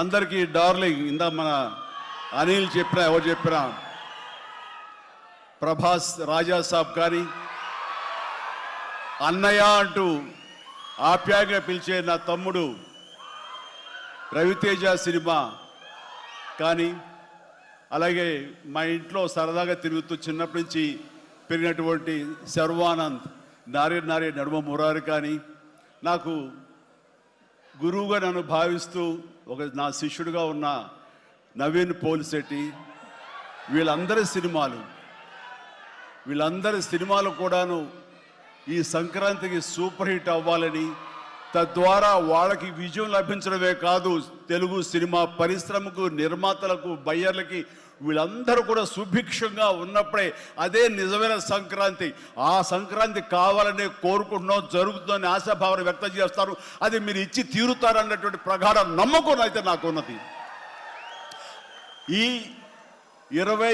అందరికీ డార్లింగ్, ఇందా మన అనిల్ చెప్పినా ఎవరు చెప్పినా ప్రభాస్ రాజా సాబ్ కానీ, అన్నయ్య అంటూ ఆప్యాయంగా పిలిచే నా తమ్ముడు రవితేజ సినిమా కానీ, అలాగే మా ఇంట్లో సరదాగా తిరుగుతూ చిన్నప్పటి నుంచి పెరిగినటువంటి శర్వానంద్, నారి నడుమ మురారి కానీ, నాకు గురువుగా నన్ను భావిస్తూ నా శిష్యుడిగా ఉన్న నవీన్ పోలిశెట్టి, వీళ్ళందరి సినిమాలు కూడాను ఈ సంక్రాంతికి సూపర్ హిట్ అవ్వాలని, తద్వారా వాళ్ళకి విజయం లభించడమే కాదు, తెలుగు సినిమా పరిశ్రమకు, నిర్మాతలకు, బయ్యర్లకి వీళ్ళందరూ కూడా సుభిక్షంగా ఉన్నప్పుడే అదే నిజమైన సంక్రాంతి. ఆ సంక్రాంతి కావాలనే కోరుకుంటున్నాం, జరుగుతుందని ఆశాభావాన్ని వ్యక్తం చేస్తారు. అది మీరు ఇచ్చి తీరుతారన్నటువంటి ప్రగాఢ నమ్మకం అయితే నాకు ఉన్నది. ఈ 20